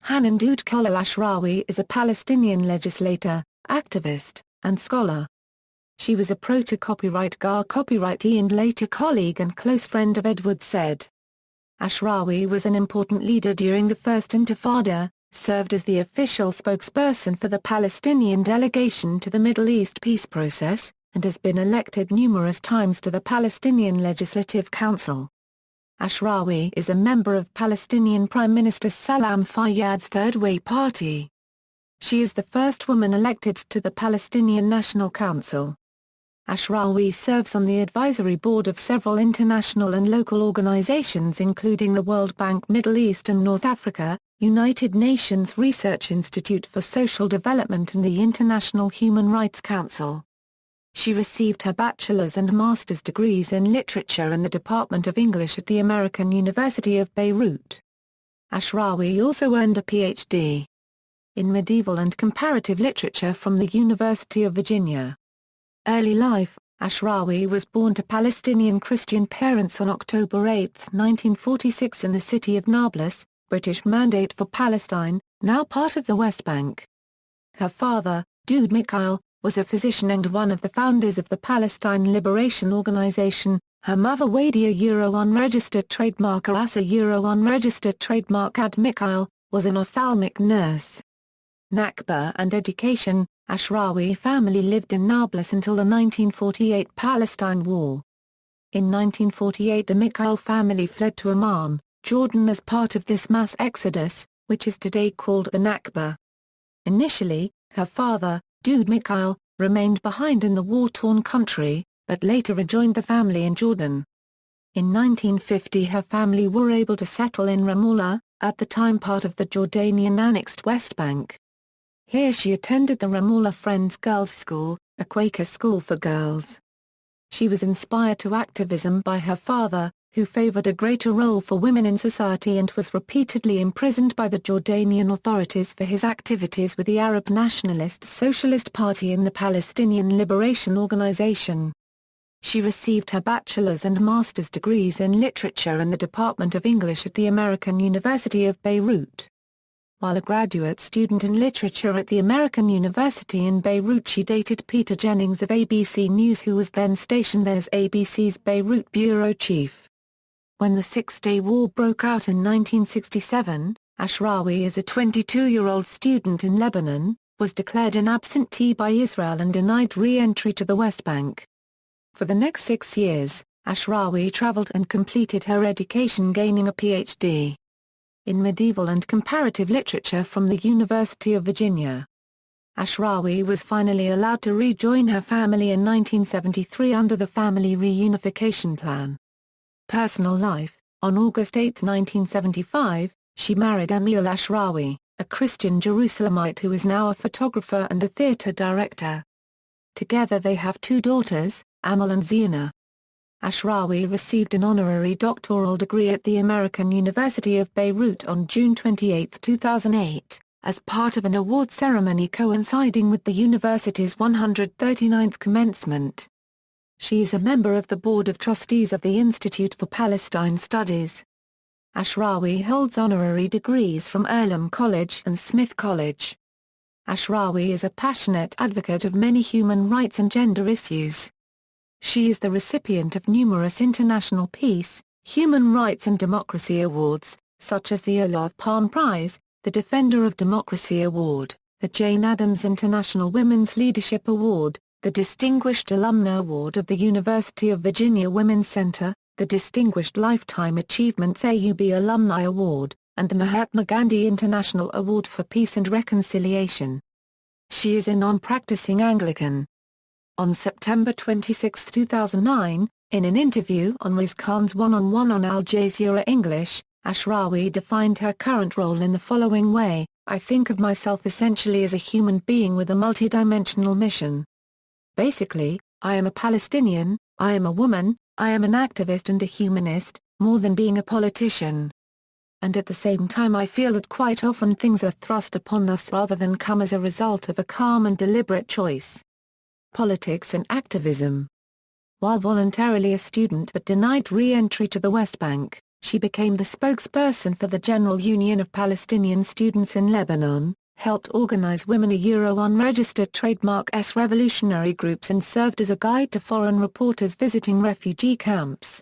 Hanan Daoud Khalil Ashrawi is a Palestinian legislator, activist, and scholar. She was a proto-copyright copyrightee and later colleague and close friend of Edward Said. Ashrawi was an important leader during the First Intifada, served as the official spokesperson for the Palestinian Delegation to the Middle East peace process, and has been elected numerous times to the Palestinian Legislative Council. Ashrawi is a member of Palestinian Prime Minister Salam Fayyad's Third Way party. She is the first woman elected to the Palestinian National Council. Ashrawi serves on the advisory board of several international and local organizations including the World Bank Middle East and North Africa, United Nations Research Institute for Social Development and the International Human Rights Council. She received her bachelor's and master's degrees in literature in the Department of English at the American University of Beirut. Ashrawi also earned a Ph.D. in medieval and comparative literature from the University of Virginia. Early life: Ashrawi was born to Palestinian Christian parents on October 8, 1946 in the city of Nablus, British Mandate for Palestine, now part of the West Bank. Her father, Daoud Khalil, was a physician and one of the founders of the Palestine Liberation Organization. Her mother Wadia unregistered trademark Asa unregistered trademark Ad Mikhail, was an ophthalmic nurse. Nakba and education: Ashrawi family lived in Nablus until the 1948 Palestine War. In 1948 the Mikhail family fled to Amman, Jordan as part of this mass exodus, which is today called the Nakba. Initially, her father, Daoud Khalil, remained behind in the war-torn country, but later rejoined the family in Jordan. In 1950 her family were able to settle in Ramallah, at the time part of the Jordanian-annexed West Bank. Here she attended the Ramallah Friends Girls' School, a Quaker school for girls. She was inspired to activism by her father, who favored a greater role for women in society and was repeatedly imprisoned by the Jordanian authorities for his activities with the Arab Nationalist Socialist Party and the Palestinian Liberation Organization. She received her bachelor's and master's degrees in literature in the Department of English at the American University of Beirut. While a graduate student in literature at the American University in Beirut, she dated Peter Jennings of ABC News, who was then stationed there as ABC's Beirut bureau chief. When the Six-Day War broke out in 1967, Ashrawi, as a 22-year-old student in Lebanon, was declared an absentee by Israel and denied re-entry to the West Bank. For the next 6 years, Ashrawi traveled and completed her education, gaining a Ph.D. in medieval and comparative literature from the University of Virginia. Ashrawi was finally allowed to rejoin her family in 1973 under the Family Reunification Plan. Personal life: on August 8, 1975, she married Emil Ashrawi, a Christian Jerusalemite who is now a photographer and a theater director. Together they have 2 daughters, Amal and Zina. Ashrawi received an honorary doctoral degree at the American University of Beirut on June 28, 2008, as part of an award ceremony coinciding with the university's 139th commencement. She is a member of the Board of Trustees of the Institute for Palestine Studies. Ashrawi holds honorary degrees from Earlham College and Smith College. Ashrawi is a passionate advocate of many human rights and gender issues. She is the recipient of numerous international peace, human rights and democracy awards, such as the Olof Palme Prize, the Defender of Democracy Award, the Jane Addams International Women's Leadership Award, the Distinguished Alumna Award of the University of Virginia Women's Center, the Distinguished Lifetime Achievements AUB Alumni Award, and the Mahatma Gandhi International Award for Peace and Reconciliation. She is a non-practicing Anglican. On September 26, 2009, in an interview on Riz Khan's One-on-One on Al Jazeera English, Ashrawi defined her current role in the following way: "I think of myself essentially as a human being with a multidimensional mission. Basically, I am a Palestinian, I am a woman, I am an activist and a humanist, more than being a politician. And at the same time I feel that quite often things are thrust upon us rather than come as a result of a calm and deliberate choice." Politics and activism. While voluntarily a student but denied re-entry to the West Bank, She became the spokesperson for the General Union of Palestinian Students in Lebanon, helped organize Women Unregistered Trademark revolutionary groups and served as a guide to foreign reporters visiting refugee camps.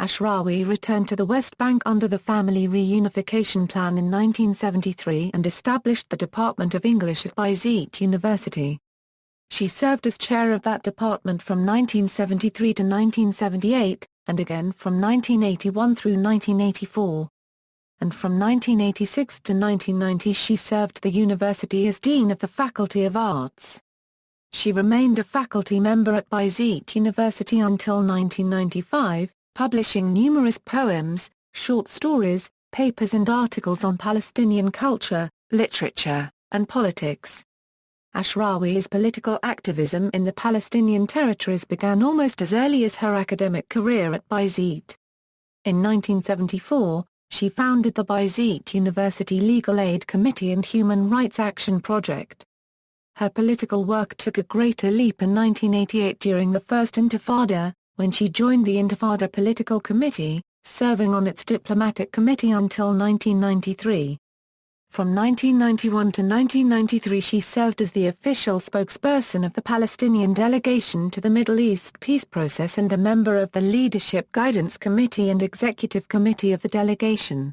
Ashrawi returned to the West Bank under the Family Reunification Plan in 1973 and established the Department of English at Bayezid University. She served as chair of that department from 1973 to 1978, and again from 1981 through 1984. And from 1986 to 1990 she served the university as Dean of the Faculty of Arts. She remained a faculty member at Bayezid University until 1995, publishing numerous poems, short stories, papers and articles on Palestinian culture, literature, and politics. Ashrawi's political activism in the Palestinian territories began almost as early as her academic career at Bayezid. In 1974, she founded the Bayezid University Legal Aid Committee and Human Rights Action Project. Her political work took a greater leap in 1988 during the First Intifada, when she joined the Intifada Political Committee, serving on its diplomatic committee until 1993. From 1991 to 1993 she served as the official spokesperson of the Palestinian Delegation to the Middle East peace process and a member of the Leadership Guidance Committee and Executive Committee of the delegation.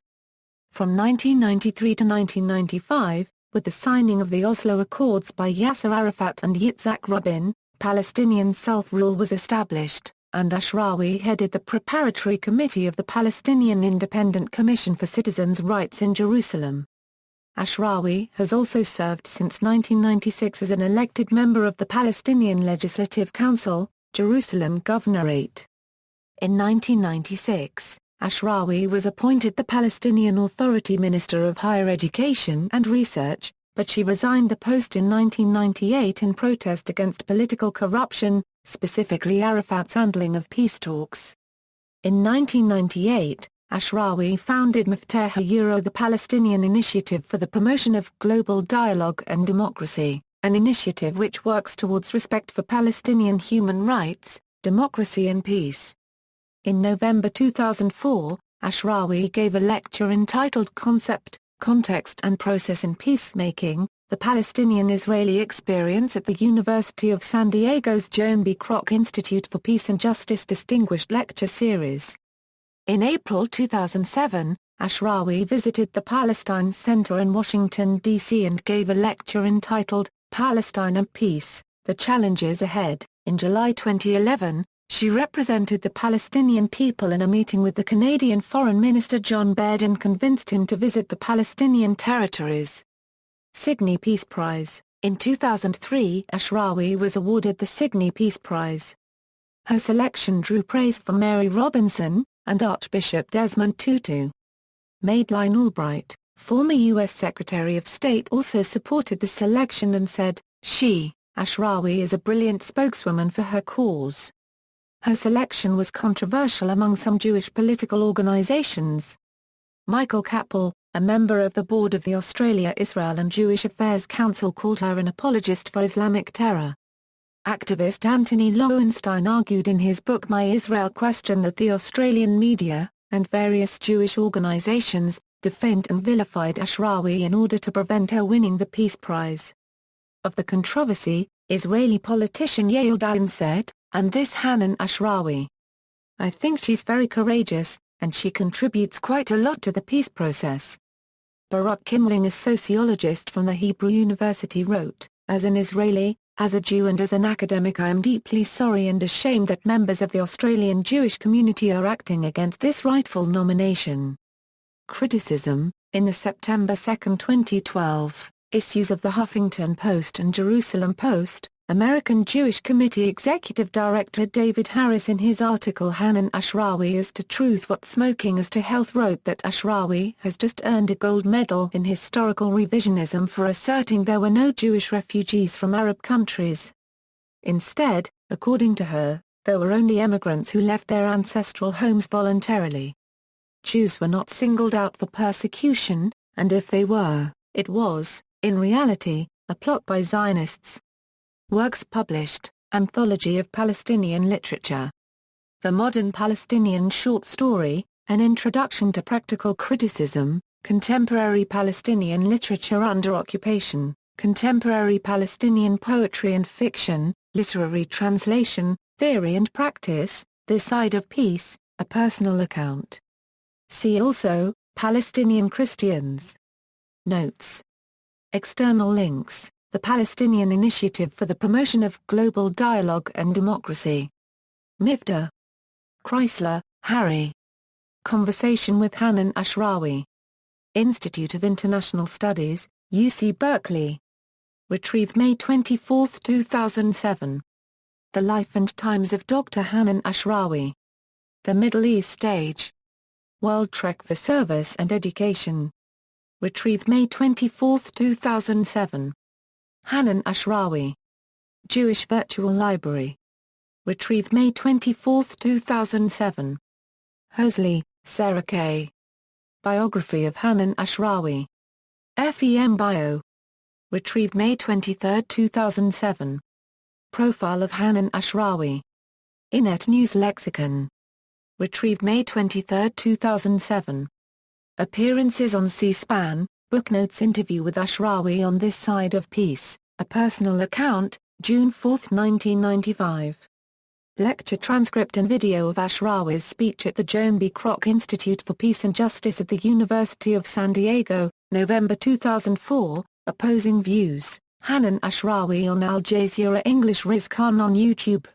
From 1993 to 1995, with the signing of the Oslo Accords by Yasser Arafat and Yitzhak Rabin, Palestinian self-rule was established, and Ashrawi headed the preparatory committee of the Palestinian Independent Commission for Citizens' Rights in Jerusalem. Ashrawi has also served since 1996 as an elected member of the Palestinian Legislative Council, Jerusalem Governorate. In 1996, Ashrawi was appointed the Palestinian Authority Minister of Higher Education and Research, but she resigned the post in 1998 in protest against political corruption, specifically Arafat's handling of peace talks. In 1998, Ashrawi founded Maftaha the Palestinian Initiative for the Promotion of Global Dialogue and Democracy, an initiative which works towards respect for Palestinian human rights, democracy and peace. In November 2004, Ashrawi gave a lecture entitled Concept, Context and Process in Peacemaking, the Palestinian-Israeli Experience at the University of San Diego's Joan B. Kroc Institute for Peace and Justice Distinguished Lecture Series. In April 2007, Ashrawi visited the Palestine Center in Washington, D.C. and gave a lecture entitled, Palestine and Peace, The Challenges Ahead. In July 2011, she represented the Palestinian people in a meeting with the Canadian Foreign Minister John Baird and convinced him to visit the Palestinian territories. Sydney Peace Prize. In 2003, Ashrawi was awarded the Sydney Peace Prize. Her selection drew praise from Mary Robinson and Archbishop Desmond Tutu. Madeleine Albright, former U.S. Secretary of State, also supported the selection and said, Ashrawi is a brilliant spokeswoman for her cause. Her selection was controversial among some Jewish political organizations. Michael Kappel, a member of the board of the Australia Israel and Jewish Affairs Council, called her an apologist for Islamic terror. Activist Anthony Lowenstein argued in his book My Israel Question that the Australian media, and various Jewish organizations, defamed and vilified Ashrawi in order to prevent her winning the Peace Prize. Of the controversy, Israeli politician Yael Dayan said, and this Hanan Ashrawi. I think she's very courageous, and she contributes quite a lot to the peace process. Baruch Kimling, a sociologist from the Hebrew University, wrote, as an Israeli, as a Jew and as an academic, I am deeply sorry and ashamed that members of the Australian Jewish community are acting against this rightful nomination. Criticism. In the September 2, 2012, issues of the Huffington Post and Jerusalem Post, American Jewish Committee Executive Director David Harris, in his article Hanan Ashrawi is to Truth What Smoking Is to Health, wrote that Ashrawi has just earned a gold medal in historical revisionism for asserting there were no Jewish refugees from Arab countries. Instead, according to her, there were only emigrants who left their ancestral homes voluntarily. Jews were not singled out for persecution, and if they were, it was, in reality, a plot by Zionists. Works published, Anthology of Palestinian Literature. The Modern Palestinian Short Story, An Introduction to Practical Criticism, Contemporary Palestinian Literature Under Occupation, Contemporary Palestinian Poetry and Fiction, Literary Translation, Theory and Practice, This Side of Peace, a Personal Account. See also, Palestinian Christians. Notes. External links, The Palestinian Initiative for the Promotion of Global Dialogue and Democracy. Mifta. Chrysler, Harry. Conversation with Hanan Ashrawi. Institute of International Studies, UC Berkeley. Retrieved May 24, 2007. The Life and Times of Dr. Hanan Ashrawi. The Middle East Stage. World Trek for Service and Education. Retrieved May 24, 2007. Hanan Ashrawi. Jewish Virtual Library. Retrieved May 24, 2007. Hosley, Sarah K. Biography of Hanan Ashrawi. FEM Bio. Retrieved May 23, 2007. Profile of Hanan Ashrawi. Inet News Lexicon. Retrieved May 23, 2007. Appearances on C-SPAN, Booknotes Interview with Ashrawi on This Side of Peace, a Personal Account, June 4, 1995. Lecture transcript and video of Ashrawi's speech at the Joan B. Kroc Institute for Peace and Justice at the University of San Diego, November 2004. Opposing Views, Hanan Ashrawi on Al Jazeera English. Riz Khan on YouTube.